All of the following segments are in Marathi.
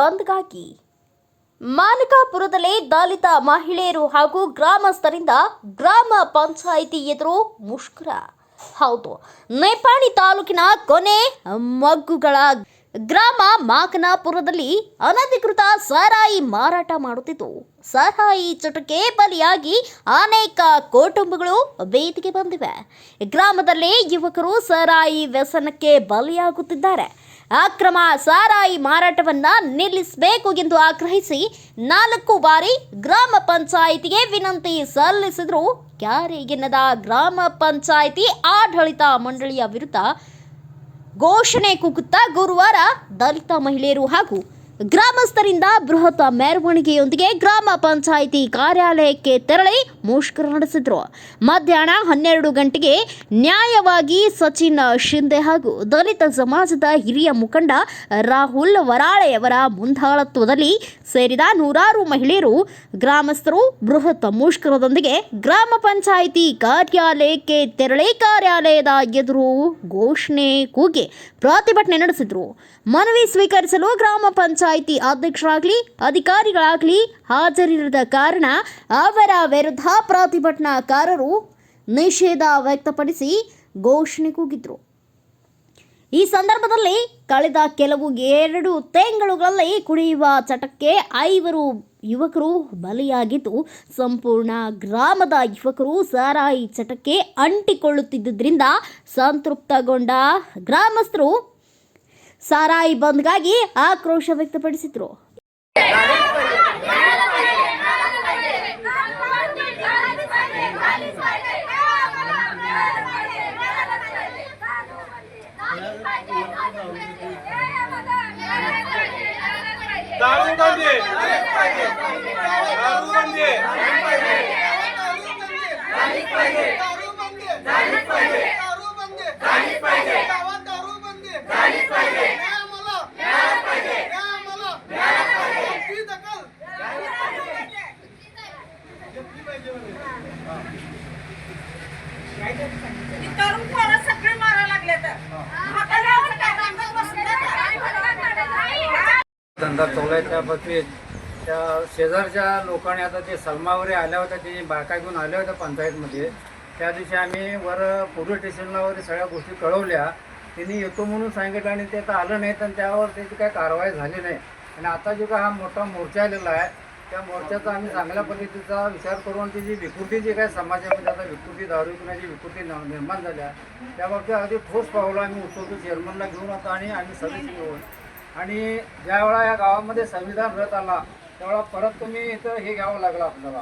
ಬಂದ್ಗಾಗಿ ಮಾನಕಾಪುರದಲ್ಲಿ ದಲಿತ ಮಹಿಳೆಯರು ಹಾಗೂ ಗ್ರಾಮಸ್ಥರಿಂದ ಗ್ರಾಮ ಪಂಚಾಯಿತಿ ಎದುರು ಮುಷ್ಕರ. ಹೌದು, ನೇಪಾಳಿ ತಾಲೂಕಿನ ಕೊನೆ ಮಗ್ಗುಗಳ ಗ್ರಾಮ ಮಾಕನಾಪುರದಲ್ಲಿ ಅನಧಿಕೃತ ಸಾರಾಯಿ ಮಾರಾಟ ಮಾಡುತ್ತಿದ್ದು, ಸಾರಾಯಿ ಚಟಕ್ಕೆ ಬಲಿಯಾಗಿ ಅನೇಕ ಕುಟುಂಬಗಳು ಬೇದಿಗೆ ಬಂದಿವೆ. ಗ್ರಾಮದಲ್ಲಿ ಯುವಕರು ಸಾರಾಯಿ ವ್ಯಸನಕ್ಕೆ ಬಲಿಯಾಗುತ್ತಿದ್ದಾರೆ. ಅಕ್ರಮ ಸಾರಾಯಿ ಮಾರಾಟವನ್ನ ನಿಲ್ಲಿಸಬೇಕು ಎಂದು ಆಗ್ರಹಿಸಿ 4 ಬಾರಿ ಗ್ರಾಮ ಪಂಚಾಯಿತಿಗೆ ವಿನಂತಿ ಸಲ್ಲಿಸಿದ್ರು. ಕ್ಯಾರೆ ಎನ್ನದ ಗ್ರಾಮ ಪಂಚಾಯಿತಿ ಆಡಳಿತ ಮಂಡಳಿಯ ವಿರುದ್ಧ ಘೋಷಣೆ ಕೂಗುತ್ತಾ ಗುರುವಾರ ದಲಿತ ಮಹಿಳೆಯರು ಹಾಗೂ ಗ್ರಾಮಸ್ಥರಿಂದ ಬೃಹತ್ ಮೆರವಣಿಗೆಯೊಂದಿಗೆ ಗ್ರಾಮ ಪಂಚಾಯಿತಿ ಕಾರ್ಯಾಲಯಕ್ಕೆ ತೆರಳಿ ಮುಷ್ಕರ ನಡೆಸಿದರು. ಮಧ್ಯಾಹ್ನ 12 ಗಂಟೆಗೆ ನ್ಯಾಯವಾಗಿ ಸಚಿನ್ ಶಿಂದೆ ಹಾಗೂ ದಲಿತ ಸಮಾಜದ ಹಿರಿಯ ಮುಖಂಡ ರಾಹುಲ್ ವರಾಳೆಯವರ ಮುಂದಾಳತ್ವದಲ್ಲಿ ಸೇರಿದ ನೂರಾರು ಮಹಿಳೆಯರು ಗ್ರಾಮಸ್ಥರು ಬೃಹತ್ ಮುಷ್ಕರದೊಂದಿಗೆ ಗ್ರಾಮ ಪಂಚಾಯಿತಿ ಕಾರ್ಯಾಲಯಕ್ಕೆ ತೆರಳಿ ಕಾರ್ಯಾಲಯದ ಎದುರು ಘೋಷಣೆ ಕೂಗಿ ಪ್ರತಿಭಟನೆ ನಡೆಸಿದರು. ಮನವಿ ಸ್ವೀಕರಿಸಲು ಗ್ರಾಮ ಪಂಚಾಯಿತಿ ಅಧ್ಯಕ್ಷರಾಗಲಿ ಅಧಿಕಾರಿಗಳಾಗಲಿ ಹಾಜರಿರದ ಕಾರಣ ಅವರ ವಿರುದ್ಧ ಪ್ರತಿಭಟನಾಕಾರರು ನಿಷೇಧ ವ್ಯಕ್ತಪಡಿಸಿ ಘೋಷಣೆ ಕೂಗಿದ್ರು. ಈ ಸಂದರ್ಭದಲ್ಲಿ ಕಳೆದ ಕೆಲವು 2 ತಿಂಗಳುಗಳಲ್ಲಿ ಕುಡಿಯುವ ಚಟಕ್ಕೆ 5 ಯುವಕರು ಬಲಿಯಾಗಿದ್ದು, ಸಂಪೂರ್ಣ ಗ್ರಾಮದ ಯುವಕರು ಸಾರಾಯಿ ಚಟಕ್ಕೆ ಅಂಟಿಕೊಳ್ಳುತ್ತಿದ್ದರಿಂದ ಸಂತೃಪ್ತಗೊಂಡ ಗ್ರಾಮಸ್ಥರು ಸಾರಾಯಿ ಬಂದ್ಗಾಗಿ ಆಕ್ರೋಶ ವ್ಯಕ್ತಪಡಿಸಿದರು. धंदा चालू आहे त्यापैकी त्या शेजारच्या लोकांनी आता ते सलमावरे आल्या होत्या, ते बायका घेऊन आल्या होत्या पंचायतमध्ये. त्या दिवशी आम्ही वर पोलीस स्टेशनला वगैरे सगळ्या गोष्टी कळवल्या. त्यांनी येतो म्हणून सांगितलं आणि ते आता आलं नाही, तर त्यावर त्याची काही कारवाई झाली नाही. आणि आता जो काय हा मोठा मोर्चा आलेला आहे, त्या मोर्चाचा आम्ही चांगल्या पद्धतीचा विचार करून ती जी विकृती जी काय समाजामध्ये आता विकृती दारू पिण्याची विकृती निर्माण झाल्या, त्याबाबतीत अगदी ठोस पावलं आम्ही उचलतो. चेअरमनला घेऊन आता आणि आम्ही सदस्य घेऊन, आणि ज्यावेळा या गावामध्ये संविधान रथ आला त्यावेळा परत तुम्ही इथं हे घ्यावं लागलं आपल्याला.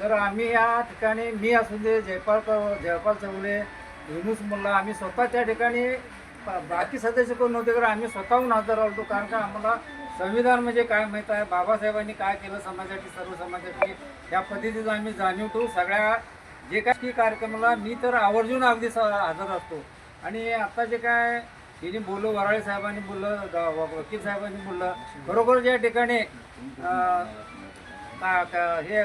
तर आम्ही या ठिकाणी, मी असू दे, जयपाल चौले, युनुस मुल्ला, आम्ही स्वतः त्या ठिकाणी, बाकी सदस्य कोण नव्हते, तर आम्ही स्वतःहून हजर राहतो. कारण का आम्हाला संविधान म्हणजे काय माहीत आहे, बाबासाहेबांनी काय केलं समाजासाठी, सर्व समाजासाठी, या पद्धतीचं आम्ही जाणीव सगळ्या जे काही कार्यक्रमाला मी तर आवर्जून अगदी हजर असतो. आणि आता जे काय तिने बोललो, वराळे साहेबांनी बोललं, वकील साहेबांनी बोललं, बरोबर ज्या ठिकाणी हे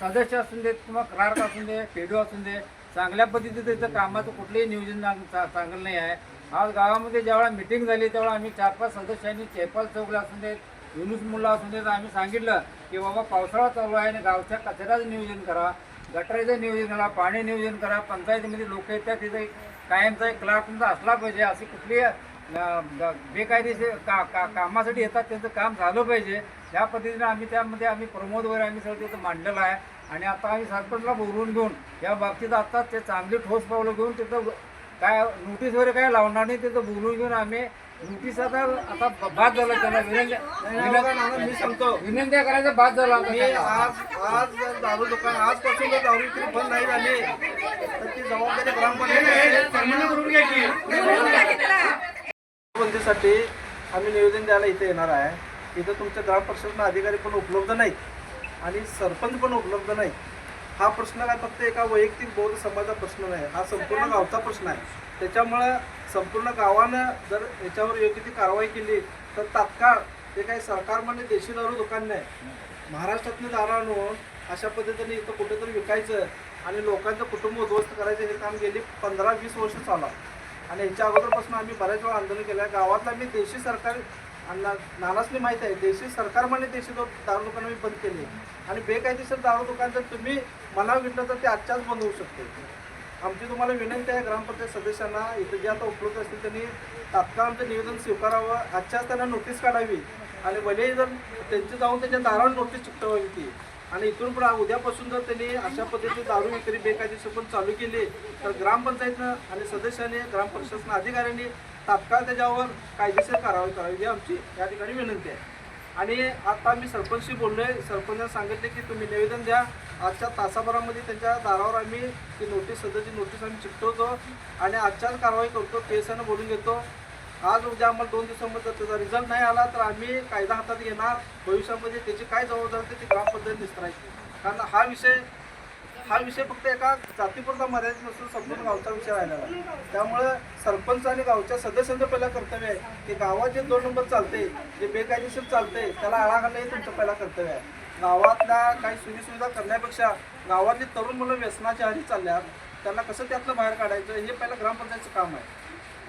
सदस्य असून दे किंवा क्लार्क असून दे, पेडो असून दे, चांगल्या पद्धतीचं त्याचं कामाचं कुठलंही नियोजन चांगलं नाही आहे. आज गावामध्ये ज्यावेळा मिटिंग झाली त्यावेळा आम्ही 4-5 सदस्यांनी जयपाल चौगले असून देत, युनुस मुल्ला असून देत, आम्ही सांगितलं की बाबा पावसाळा चालू आहे आणि गावच्या कचऱ्याचं नियोजन करा, गटारीचं नियोजन करा, पाणी नियोजन करा. पंचायतीमध्ये लोक येतात, तिथे कायमचा एक क्लार्क तुमचा असला पाहिजे. अशी कुठली बेकायदेशीर कामासाठी येतात त्यांचं काम झालं पाहिजे. या पद्धतीने आम्ही त्यामध्ये आम्ही प्रमोद वगैरे आम्ही सगळं तिथं मांडलेलं आहे. आणि आता आम्ही सरपंचला बोलवून घेऊन या बाबतीत आता ते चांगली ठोस पावलं घेऊन तिथं काय नोटीस वगैरे काय लावणार नाही, तिथं बोलवून घेऊन आम्ही नोटीस आता बाद झाला. त्याला मी सांगतो, विनंत्या करायचा बाद झाला. आज दारू दुकान आजपासून दारू विक्री बंद नाही झाली तर ती जबाबदारी बंदीसाठी आम्ही निवेदन द्यायला इथे येणार आहे. इथं तुमच्या ग्रामपंचायत अधिकारी पण उपलब्ध नाहीत आणि सरपंच पण उपलब्ध नाही. हा प्रश्न काय फक्त एका वैयक्तिक बौद्ध समाजाचा प्रश्न नाही, हा संपूर्ण गावचा प्रश्न आहे. त्याच्यामुळे संपूर्ण गावानं जर याच्यावर योग्य ती कारवाई केली तर तात्काळ जे काही सरकारमध्ये देशी दारू दुकान नाही, महाराष्ट्रातनं दारू आणून अशा पद्धतीने इथं कुठेतरी विकायचं आणि लोकांचं कुटुंब उद्ध्वस्त करायचं हे काम गेली 15-20 वर्ष चालू आहे. आणि ह्याच्या अगोदरपासून आम्ही बऱ्याच वेळा आंदोलन केलं आहे. गावातला मी देशी सरकार आणि नानासने माहीत आहे देशी सरकारमाने देशी दारू दुकानं मी बंद केली आणि बेकायदेशीर दारू दुकान जर तुम्ही मनावर घेतलं तर ते आजच्याच बंद होऊ शकते. आमची तुम्हाला विनंती आहे ग्रामपंचायत सदस्यांना इथं जे आता उपलब्ध असतील त्यांनी तात्काळ आमचं निवेदन स्वीकारावं, आजच्याच त्यांना नोटीस काढावी आणि भले जर त्यांची जाऊन त्याच्या दारावर नोटीस चिकटवावी ती आणि इथून पुढे उद्यापासून जर त्यांनी अशा पद्धतीने दारू विक्री बेकायदेशीर पण चालू केली तर ग्रामपंचायतनं आणि सदस्यांनी ग्रामप्रशासन अधिकाऱ्यांनी तात्काळ त्याच्यावर कायदेशीर कारवाई करावी ही आमची या ठिकाणी विनंती आहे. आणि आता मी सरपंचशी बोललोय, सरपंचांना सांगितले की तुम्ही निवेदन द्या, आजच्या तासाभरामध्ये त्यांच्या दारावर आम्ही ती नोटीस सध्याची नोटीस आम्ही चिकटवतो आणि आजच्याच कारवाई करतो, केसानं बोलून घेतो. आज उद्या आम्हाला 2 दिवसामध्ये त्याचा रिझल्ट नाही आला तर आम्ही कायदा हातात घेणार, भविष्यामध्ये त्याची काय जबाबदारी ती ग्रामपंचायत निस्तरायची. कारण हा विषय फक्त एका जातीपुरता मर्यादित नसून संपूर्ण गावचा विषय राहिलेला आहे. त्यामुळं सरपंच आणि गावच्या सदस्यांचं पहिलं कर्तव्य आहे की गावात जे 2 नंबर चालते, जे बेकायदेशीर चालते त्याला आळा घालणं हे तुमचं पहिलं कर्तव्य आहे. गावातल्या काही सुविधा करण्यापेक्षा गावातली तरुण मुलं व्यसनाच्या आहारी चालल्यात, त्यांना कसं त्यातलं बाहेर काढायचं हे पहिलं ग्रामपंचायतचं काम आहे.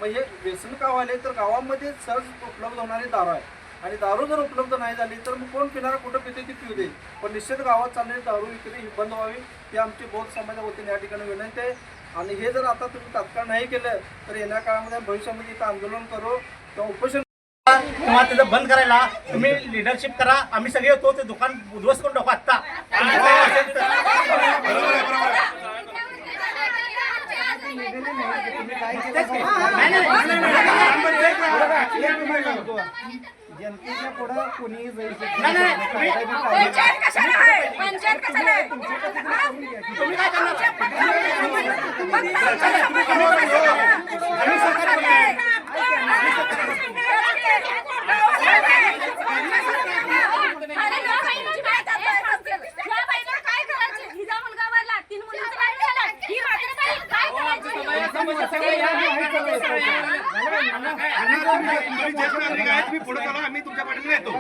मग हे व्यसन का व्हायले तर गावामध्ये सहज उपलब्ध होणारी दारू आहे आणि दारू जर उपलब्ध नाही झाली तर मग कोण पिणारा कुठं पिते ती पिऊ दे, पण निश्चित गावात चालणारी दारू विक्री ही बंद व्हावी ही आमची बौद्ध समाजाच्या वतीने या ठिकाणी विनंती आहे. आणि हे जर आता तुम्ही तात्काळ नाही केलं तर येणाऱ्या काळामध्ये भविष्यामध्ये इथं आंदोलन करू किंवा उपोषण किंवा त्याचं बंद करायला तुम्ही लिडरशिप करा. आम्ही सगळे होतो ते दुकान उद्ध्वस्त करून टाकू आत्ता. जनतेच्या पुढं कोणीही जाईल आम्ही तुमच्या पाठीमागे येतो.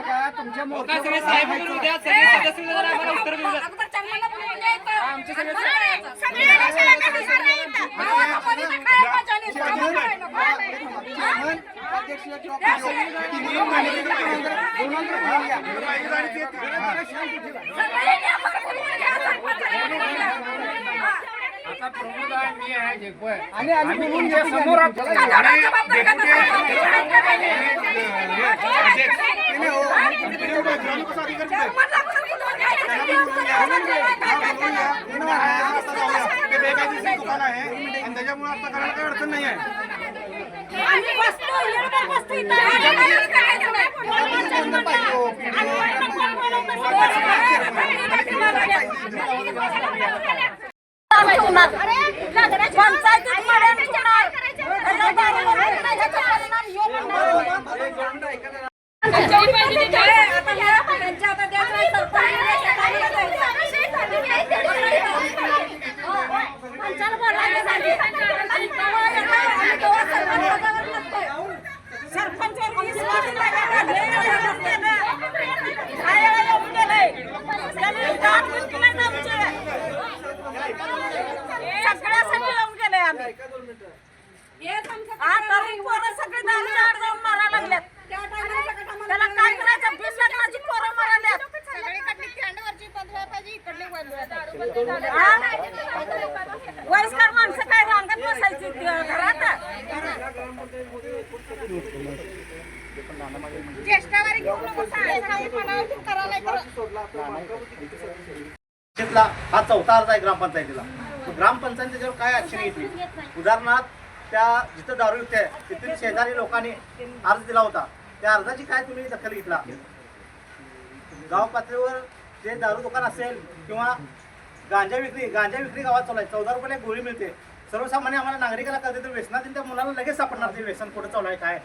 आता प्रमुख आहे मी आहे जेकवाय आणि तुमच्या समोर दुकान आहे आणि त्याच्यामुळे आता करायला काही अडचण नाही आहे. वयस्कर माणसं काय रांगत बसायची घरात. क्षेत्राला हा 4था अर्ज आहे ग्रामपंचायतीला. ग्रामपंचायतीच्यावर काय ऍक्शन घेतली? उदाहरणार्थ त्या जिथं दारू विकते आहे तिथील शेजारी लोकांनी अर्ज दिला होता, त्या अर्जाची काय तुम्ही दखल घेतला? गाव पातळीवर जे दारू दुकान असेल किंवा गांजा विक्री गावात चालू आहे. 14 रुपयाला एक गोळी मिळते. सर्वसामान्य आम्हाला नागरिकाला कळते तर व्यसनातील त्या मुलाला लगेच सापडणार ते व्यसन कुठं चालू आहे काय.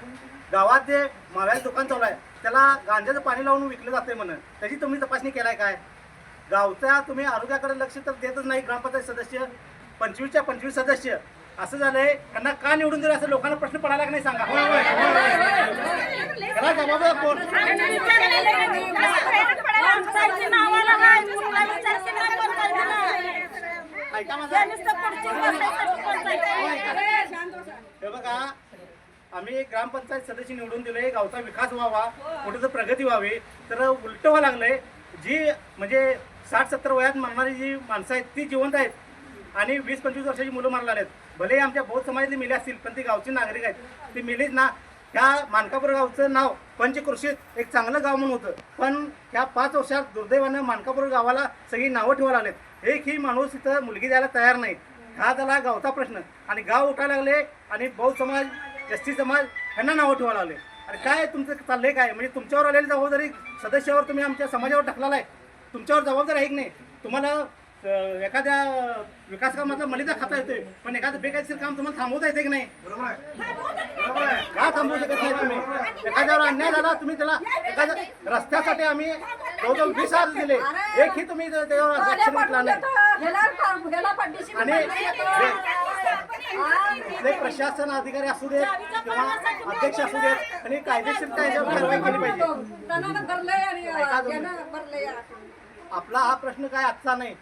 गावात जे माव्याचं दुकान चालू आहे त्याला गांजाचं पाणी लावून विकलं जाते म्हणून त्याची तुम्ही तपासणी केलाय काय? गावच्या तुम्ही आरोग्याकडे लक्ष तर देतच नाही. ग्रामपंचायत सदस्य 25च्या 25 सदस्य असं झालंय, त्यांना का निवडून दिलं असं लोकांना प्रश्न पडायला का नाही सांगा. त्याला जबाबदार कोण? ऐका माझा हे बघा, आम्ही ग्रामपंचायत सदस्य निवडून दिले, गावचा विकास व्हावा, कुठे प्रगती व्हावी, तर उलट व्हावं लागलंय. जी म्हणजे 60-70 वयात मरणारी जी माणसं आहेत ती जिवंत आहेत आणि 20-25 वर्षाची मुलं मरला आहेत. भले आमच्या बौद्ध समाजातली मेली असतील, पण ती गावची नागरिक आहेत, ती मेलीच ना. ह्या मानकापूर गावचं नाव पंचक्रोशीत एक चांगलं गाव म्हणून होतं, पण ह्या 5 वर्षात दुर्दैवानं मानकापूर गावाला सगळी नावं ठेवायला लागलेत. एकही माणूस इथं मुलगी द्यायला तयार नाही. हा झाला गावचा प्रश्न आणि गाव उठायला लागले आणि बौद्ध समाज, एसटी समाज ह्यांना नावं ठेवायला लागले. आणि काय तुमचं चाललंय काय? म्हणजे तुमच्यावर आलेली जबाबदारी सदस्यावर तुम्ही आमच्या समाजावर टाकलेला आहे. तुमच्यावर जबाबदारी आहे की नाही? तुम्हाला एखाद्या विकास कामाचा मलिदा खाता येतोय, पण एखादं बेकायदेशीर काम तुम्हाला थांबवता येते की नाही? का थांबवू शकत नाही तुम्ही? एखाद्यावर अन्याय झाला तुम्ही त्याला एखाद्या रस्त्यासाठी आम्ही जवळजवळ 20 अर्ज दिले, एकही तुम्ही त्याच्यावर ऍक्शन घेतला नाही. आणि इथले प्रशासन अधिकारी असू देत किंवा अध्यक्ष असू देत, आणि कायदेशीर त्याच्यावर कारवाई केली पाहिजे. आपला हा प्रश्न काय आजचा नाही,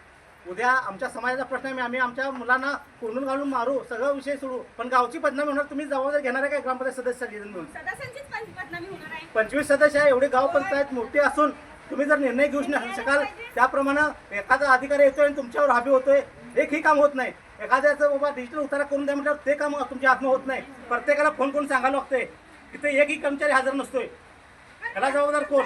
उद्या आमच्या समाजाचा प्रश्न आहे. आम्ही आमच्या मुलांना कोंडून घालून मारू, सगळं विषय सोडू, पण गावची बदनामी होणार. तुम्ही जबाबदारी घेणार आहे काय ग्रामपंचायत सदस्य म्हणून? 25 सदस्य आहे, एवढे गाव पंचायत मोठी असून तुम्ही जर निर्णय घेऊ शकाल त्याप्रमाणे एखादा अधिकारी येतोय आणि तुमच्यावर हावी होतोय, एकही काम होत नाही. एखाद्याचं बाबा डिजिटल उतारा करून द्या म्हटल्यावर ते काम तुमच्या हातनं होत नाही. प्रत्येकाला फोन करून सांगायला लागतंय, तिथे एकही कर्मचारी हजर नसतोय. त्याला जबाबदार कोण?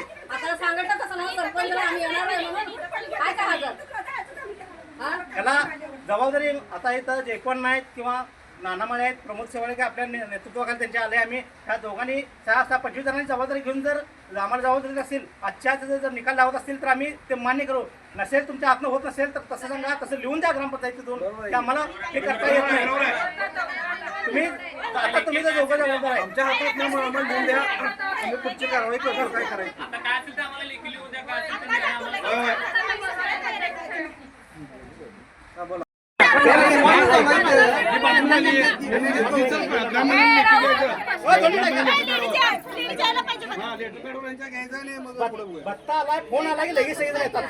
त्याला जबाबदारी आता इथं जयकवाड नाहीत किंवा नानामाळे आहेत, प्रमोद सेवाळे आपल्या नेतृत्वाखाली त्यांचे आले. आम्ही ह्या दोघांनी 6-25 जणांनी जबाबदारी घेऊन जर आम्हाला जबाबदारी असेल, आजच्याच जर निकाल लावत असतील तर आम्ही ते मान्य करू. नसेल तुमच्या हातनं होत नसेल तर तसं सांगा, तसं लिहून द्या ग्रामपंचायतीतून, की आम्हाला हे करता येत नाही. तुम्ही आता तुम्ही जर दोघं जबाबदार आहे, आमच्या हातात आम्हाला लिहून द्या, आम्ही पुढची कारवाई करू. काय करायची बोला. बत्ता आलाय, फोन आला की लगेच सगळे येतात.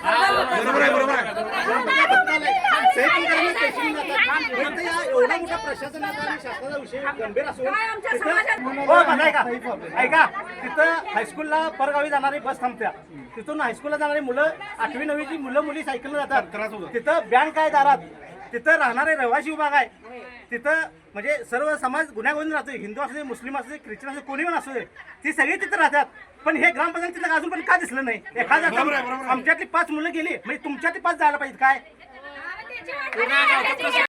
एवढा मोठा प्रशासनाचा आणि शासनाचा विषय गंभीर असून ऐका, तिथं हायस्कूलला परगावी जाणारी बस थांबत्या, तिथून हायस्कूलला जाणारी मुलं 8वी-9वीची मुली सायकलला जातात. तिथं बँक आहे दारात, तिथं राहणारे रहिवासी विभाग आहे, तिथं म्हणजे सर्व समाज गुन्ह्यागोविंद राहतोय. हिंदू असू दे, मुस्लिम असू दे, ख्रिश्चन असू दे, कोणी पण असू दे, ती सगळी तिथं राहतात. पण हे ग्रामपंचायत तिथं अजून पण का दिसलं नाही? आमच्यातली 5 मुलं गेली, म्हणजे तुमच्यातली 5 जायला पाहिजे काय?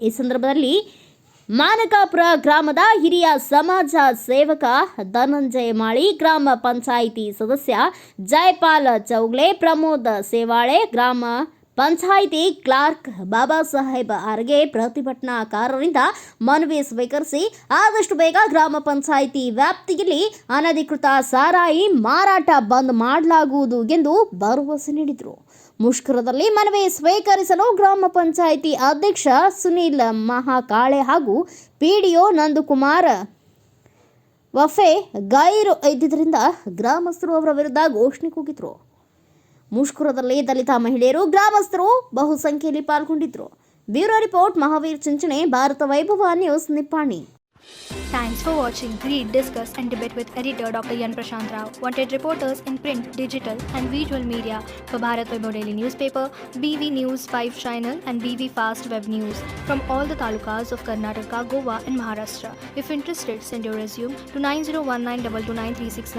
ಈ ಸಂದರ್ಭದಲ್ಲಿ ಮಾನಕಾಪುರ ಗ್ರಾಮದ ಹಿರಿಯ ಸಮಾಜ ಸೇವಕ ಧನಂಜಯ ಮಾಳಿ, ಗ್ರಾಮ ಪಂಚಾಯಿತಿ ಸದಸ್ಯ ಜಯಪಾಲ್ ಚೌಗ್ಲೆ, ಪ್ರಮೋದ್ ಸೇವಾಳೆ, ಗ್ರಾಮ ಪಂಚಾಯಿತಿ ಕ್ಲಾರ್ಕ್ ಬಾಬಾ ಸಾಹೇಬ್ ಆರ್ಗೆ ಪ್ರತಿಭಟನಾಕಾರರಿಂದ ಮನವಿ ಸ್ವೀಕರಿಸಿ ಆದಷ್ಟು ಬೇಗ ಗ್ರಾಮ ಪಂಚಾಯಿತಿ ವ್ಯಾಪ್ತಿಯಲ್ಲಿ ಅನಧಿಕೃತ ಸಾರಾಯಿ ಮಾರಾಟ ಬಂದ್ ಮಾಡಲಾಗುವುದು ಎಂದು ಭರವಸೆ ನೀಡಿದರು. ಮುಷ್ಕರದಲ್ಲಿ ಮನವಿ ಸ್ವೀಕರಿಸಲು ಗ್ರಾಮ ಪಂಚಾಯಿತಿ ಅಧ್ಯಕ್ಷ ಸುನೀಲ್ ಮಹಾಕಾಳೆ ಹಾಗೂ ಪಿಡಿಒ ನಂದಕುಮಾರ್ ವಫೆ ಗೈರು ಇದ್ದಿದ್ದರಿಂದ ಗ್ರಾಮಸ್ಥರು ಅವರ ವಿರುದ್ಧ ಘೋಷಣೆ ಕೂಗಿದ್ರು. ಮುಷ್ಕರದಲ್ಲಿ ದಲಿತ ಮಹಿಳೆಯರು, ಗ್ರಾಮಸ್ಥರು ಬಹುಸಂಖ್ಯೆಯಲ್ಲಿ ಪಾಲ್ಗೊಂಡಿದ್ರು. ಬ್ಯೂರೋ ರಿಪೋರ್ಟ್ ಮಹಾವೀರ್ ಚಿಂಚಣೆ, ಭಾರತ ವೈಭವ news, Nippani. Thanks for watching. Read, discuss and debate with editor Dr. Yan Prashant Rao. Wanted reporters in print, digital and visual media for Bharat Vaibhav Daily Newspaper, BV News 5 Channel and BV Fast Web News from all the talukas of Karnataka, Goa and Maharashtra. If interested, send your resume to 9019229369.